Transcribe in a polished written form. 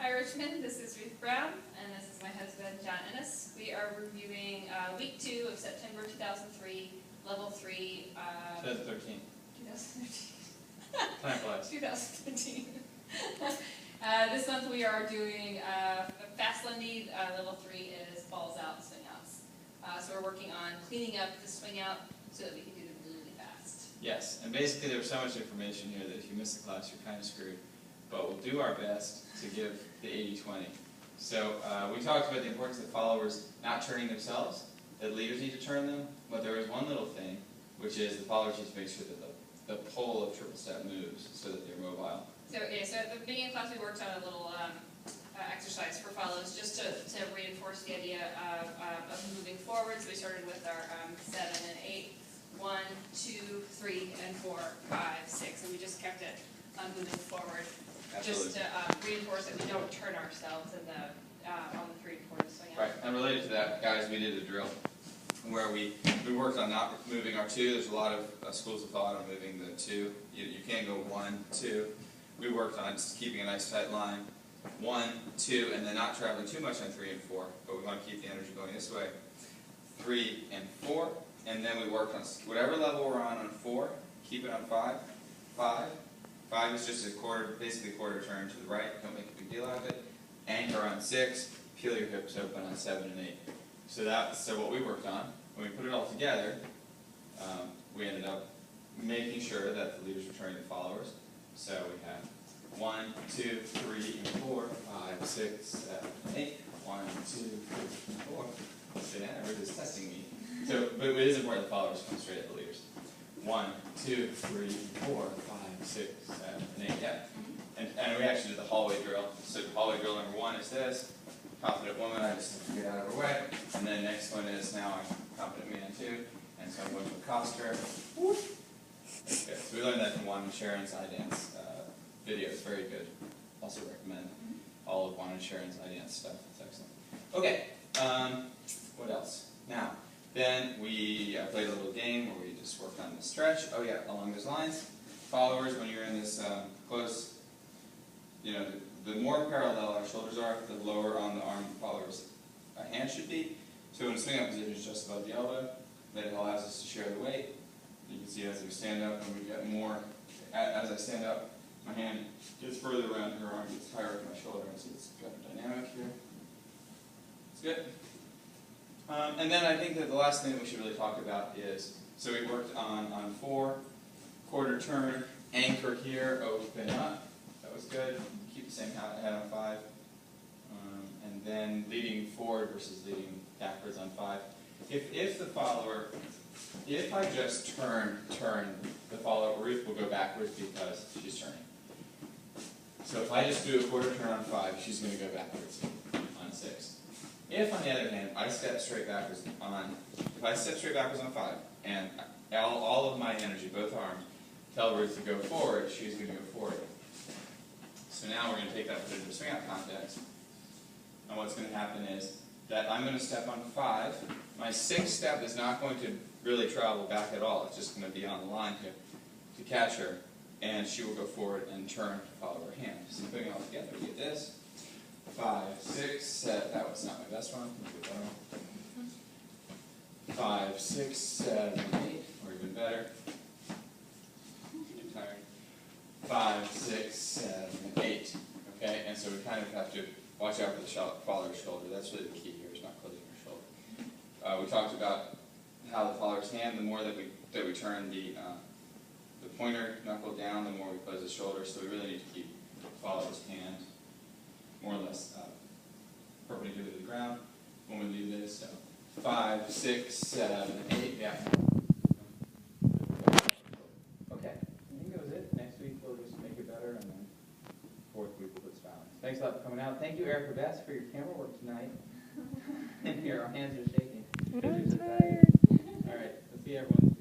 Hi Richmond, this is Ruth Brown, and this is my husband John Ennis. We are reviewing week 2 of September 2003, level 3. 2013. 2013. Time flies. 2013. This month we are doing Fast Lindy. Level 3 is balls out, swing outs. So we're working on cleaning up the swing out so that we can do them really fast. Yes, and basically there's so much information here that if you miss the class, you're kind of screwed. But we'll do our best to give the 80-20. So we talked about the importance of followers not turning themselves, that leaders need to turn them, but there is one little thing, which is the followers need to make sure that the pole of triple step moves so that they're mobile. So at the beginning of class we worked on a little exercise for follows just to reinforce the idea of moving forward. So we started with our 7 and 8, 1, 2, 3, and 4, 5, 6, and we just kept it moving forward. Absolutely. Just to reinforce that we don't turn ourselves in the on the 3 and 4 swing out. Right, and related to that, guys, we did a drill where we worked on not moving our 2. There's a lot of schools of thought on moving the 2. You can't go 1, 2. We worked on just keeping a nice tight line, 1, 2, and then not traveling too much on 3 and 4, but we want to keep the energy going this way. 3 and 4, and then we worked on whatever level we're on 4, keep it on 5, 5. 5 is just a quarter, basically a quarter turn to the right, don't make a big deal out of it. Anchor on 6, peel your hips open on 7 and 8. So what we worked on, when we put it all together, we ended up making sure that the leaders were turning the followers. So we have 1, 2, 3, and 4, 5, 6, 7, 8. 1, 2, 3, and 4. So yeah, everybody's testing me. So, but it is important that followers come straight at the leaders. 1, 2, 3, 4, 5, 6, 7, and 8. Yeah. And we actually did the hallway drill. So hallway drill number 1 is this. Confident woman, I just have to get out of her way. And then next one is now I'm confident man too. And so I'm going to accost her. Okay. So we learned that from Juan and Sharon's iDance video. It's very good. Also recommend all of Juan and Sharon's iDance stuff. It's excellent. Okay. What else? Now, then we played a little game where we just worked on the stretch. Oh yeah, along those lines. Followers, when you're in this close, the more parallel our shoulders are, the lower on the arm followers' hand should be. So in a swing out position, it's just above the elbow. That allows us to share the weight. You can see as we stand up, and we get more. As I stand up, my hand gets further around her arm, gets higher up my shoulder, and so it's got a dynamic here. It's good. And then I think that the last thing that we should really talk about is, so we worked on 4, quarter turn, anchor here, open up. That was good. Keep the same head on 5. And then leading forward versus leading backwards on 5. If the follower, if I just turn, the follower, Ruth will go backwards because she's turning. So if I just do a quarter turn on 5, she's going to go backwards on 6. If, on the other hand, I step straight backwards on, if I step straight backwards on 5, and all of my energy, both arms, tell Ruth to go forward, she's going to go forward. So now we're going to take that into a swing out context. And what's going to happen is that I'm going to step on 5. My 6th step is not going to really travel back at all. It's just going to be on the line to catch her. And she will go forward and turn to follow her hand. So putting it all together, we get this. 5, 6, 7. That was not my best one. 5, 6, 7, 8. Or even better. I'm tired. 5, 6, 7, 8. Okay? And so we kind of have to watch out for the follower's shoulder. That's really the key here, is not closing her shoulder. We talked about how the follower's hand, the more that we turn the pointer knuckle down, the more we close the shoulder. So we really need to keep the follower's hand more or less perpendicular to the ground when we do this. So 5, 6, 7, 8. Yeah. Okay. I think that was it. Next week we'll just make it better, and then 4th week we'll put spelling. Thanks a lot for coming out. Thank you, Erica Best, for your camera work tonight. And here, our hands are shaking. I'm tired. All right. Let's see everyone.